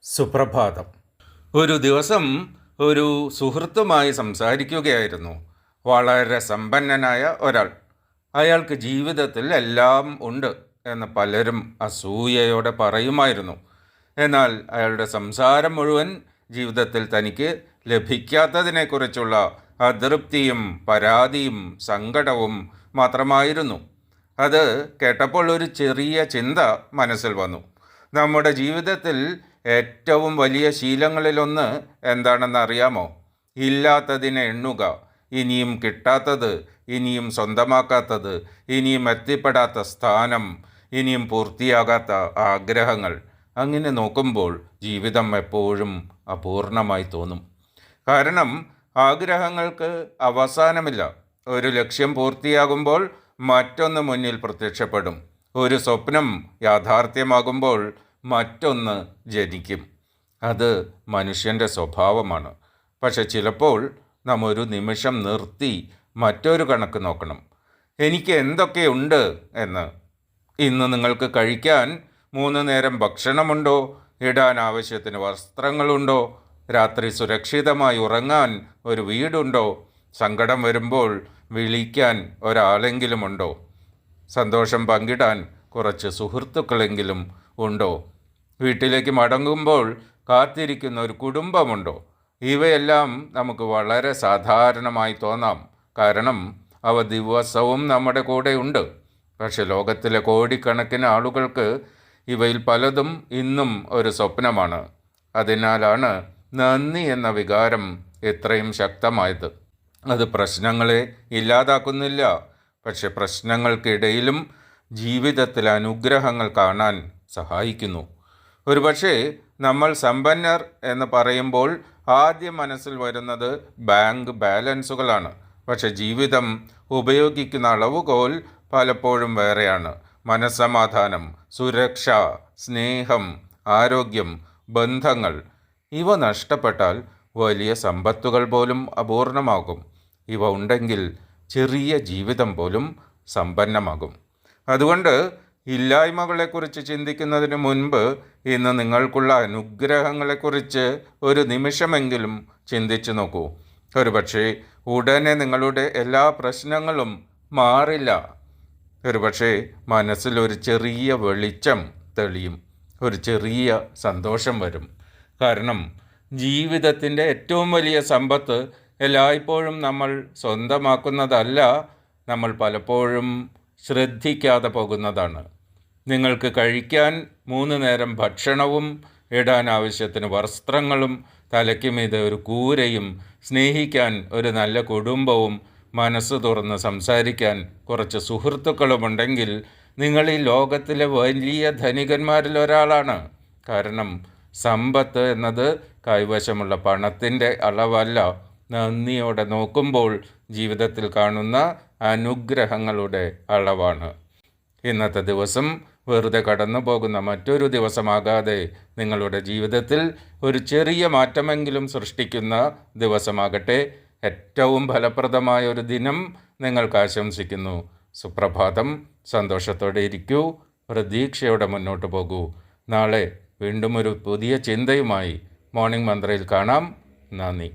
സുപ്രഭാതം. ഒരു ദിവസം ഒരു സുഹൃത്തുമായി സംസാരിക്കുകയായിരുന്നു. വളരെ സമ്പന്നനായ ഒരാൾ. അയാൾക്ക് ജീവിതത്തിൽ എല്ലാം ഉണ്ട് എന്ന് പലരും അസൂയയോടെ പറയുമായിരുന്നു. എന്നാൽ അയാളുടെ സംസാരം മുഴുവൻ ജീവിതത്തിൽ തനിക്ക് ലഭിക്കാത്തതിനെക്കുറിച്ചുള്ള അതൃപ്തിയും പരാതിയും സങ്കടവും മാത്രമായിരുന്നു. അത് കേട്ടപ്പോൾ ഒരു ചെറിയ ചിന്ത മനസ്സിൽ വന്നു. നമ്മുടെ ജീവിതത്തിൽ ഏറ്റവും വലിയ ശീലങ്ങളിലൊന്ന് എന്താണെന്ന് അറിയാമോ? ഇല്ലാത്തതിനെ എണ്ണുക, ഇനിയും കിട്ടാത്തത്, ഇനിയും സ്വന്തമാക്കാത്തത്, ഇനിയും എത്തിപ്പെടാത്ത സ്ഥാനം, ഇനിയും പൂർത്തിയാകാത്ത ആഗ്രഹങ്ങൾ. അങ്ങനെ നോക്കുമ്പോൾ ജീവിതം എപ്പോഴും അപൂർണമായി തോന്നും. കാരണം ആഗ്രഹങ്ങൾക്ക് അവസാനമില്ല. ഒരു ലക്ഷ്യം പൂർത്തിയാകുമ്പോൾ മറ്റൊന്ന് മുന്നിൽ പ്രത്യക്ഷപ്പെടും. ഒരു സ്വപ്നം യാഥാർത്ഥ്യമാകുമ്പോൾ മറ്റൊന്ന് ജനിക്കും. അത് മനുഷ്യൻ്റെ സ്വഭാവമാണ്. പക്ഷെ ചിലപ്പോൾ നാം ഒരു നിമിഷം നിർത്തി മറ്റൊരു കണക്ക് നോക്കണം. എനിക്ക് എന്തൊക്കെയുണ്ട് എന്ന്. ഇന്ന് നിങ്ങൾക്ക് കഴിക്കാൻ 3 നേരം ഭക്ഷണമുണ്ടോ? ഇടാൻ ആവശ്യത്തിന് വസ്ത്രങ്ങളുണ്ടോ? രാത്രി സുരക്ഷിതമായി ഉറങ്ങാൻ ഒരു വീടുണ്ടോ? സങ്കടം വരുമ്പോൾ വിളിക്കാൻ ഒരാളെങ്കിലുമുണ്ടോ? സന്തോഷം പങ്കിടാൻ കുറച്ച് സുഹൃത്തുക്കളെങ്കിലും ഉണ്ടോ? വീട്ടിലേക്ക് മടങ്ങുമ്പോൾ കാത്തിരിക്കുന്ന ഒരു കുടുംബമുണ്ടോ? ഇവയെല്ലാം നമുക്ക് വളരെ സാധാരണമായി തോന്നാം. കാരണം അവ ദിവസവും നമ്മുടെ കൂടെ ഉണ്ട്. പക്ഷെ ലോകത്തിലെ കോടിക്കണക്കിന് ആളുകൾക്ക് ഇവയിൽ പലതും ഇന്നും ഒരു സ്വപ്നമാണ്. അതിനാലാണ് നന്ദി എന്ന വികാരം ഇത്രയും ശക്തമായത്. അത് പ്രശ്നങ്ങളെ ഇല്ലാതാക്കുന്നില്ല. പക്ഷെ പ്രശ്നങ്ങൾക്കിടയിലും ജീവിതത്തിൽ അനുഗ്രഹങ്ങൾ കാണാൻ സഹായിക്കുന്നു. ഒരുപക്ഷെ നമ്മൾ സമ്പന്നർ എന്ന് പറയുമ്പോൾ ആദ്യം മനസ്സിൽ വരുന്നത് ബാങ്ക് ബാലൻസുകളാണ്. പക്ഷെ ജീവിതം ഉപയോഗിക്കുന്ന അളവുകോൽ പലപ്പോഴും വേറെയാണ്. മനസ്സമാധാനം, സുരക്ഷ, സ്നേഹം, ആരോഗ്യം, ബന്ധങ്ങൾ. ഇവ നഷ്ടപ്പെട്ടാൽ വലിയ സമ്പത്തുകൾ പോലും അപൂർണമാകും. ഇവ ഉണ്ടെങ്കിൽ ചെറിയ ജീവിതം പോലും സമ്പന്നമാകും. അതുകൊണ്ട് ഇല്ലായ്മകളെക്കുറിച്ച് ചിന്തിക്കുന്നതിന് മുൻപ് ഇന്ന് നിങ്ങൾക്കുള്ള അനുഗ്രഹങ്ങളെക്കുറിച്ച് ഒരു നിമിഷമെങ്കിലും ചിന്തിച്ചു നോക്കൂ. ഒരുപക്ഷെ ഉടനെ നിങ്ങളുടെ എല്ലാ പ്രശ്നങ്ങളും മാറില്ല. ഒരുപക്ഷെ മനസ്സിലൊരു ചെറിയ വെളിച്ചം തെളിയും, ഒരു ചെറിയ സന്തോഷം വരും. കാരണം ജീവിതത്തിൻ്റെ ഏറ്റവും വലിയ സമ്പത്ത് എല്ലായ്പ്പോഴും നമ്മൾ സ്വന്തമാക്കുന്നതല്ല, നമ്മൾ പലപ്പോഴും ശ്രദ്ധിക്കാതെ പോകുന്നതാണ്. നിങ്ങൾക്ക് കഴിക്കാൻ 3 നേരം ഭക്ഷണവും, ഇടാൻ ആവശ്യത്തിന് വസ്ത്രങ്ങളും, തലയ്ക്ക് മീതെ ഒരു കൂരയും, സ്നേഹിക്കാൻ ഒരു നല്ല കുടുംബവും, മനസ്സ് തുറന്ന് സംസാരിക്കാൻ കുറച്ച് സുഹൃത്തുക്കളുമുണ്ടെങ്കിൽ നിങ്ങൾ ഈ ലോകത്തിലെ വലിയ ധനികന്മാരിൽ ഒരാളാണ്. കാരണം സമ്പത്ത് എന്നത് കൈവശമുള്ള പണത്തിൻ്റെ അളവല്ല, നന്ദിയോടെ നോക്കുമ്പോൾ ജീവിതത്തിൽ കാണുന്ന അനുഗ്രഹങ്ങളുടെ അളവാണ്. ഇന്നത്തെ ദിവസം വെറുതെ കടന്നു പോകുന്ന മറ്റൊരു ദിവസമാകാതെ നിങ്ങളുടെ ജീവിതത്തിൽ ഒരു ചെറിയ മാറ്റമെങ്കിലും സൃഷ്ടിക്കുന്ന ദിവസമാകട്ടെ. ഏറ്റവും ഫലപ്രദമായ ഒരു ദിനം നിങ്ങൾക്ക് ആശംസിക്കുന്നു. സുപ്രഭാതം. സന്തോഷത്തോടെ ഇരിക്കൂ, പ്രതീക്ഷയോടെ മുന്നോട്ട് പോകൂ. നാളെ വീണ്ടും ഒരു പുതിയ ചിന്തയുമായി മോർണിംഗ് മന്ത്രയിൽ കാണാം. നന്ദി.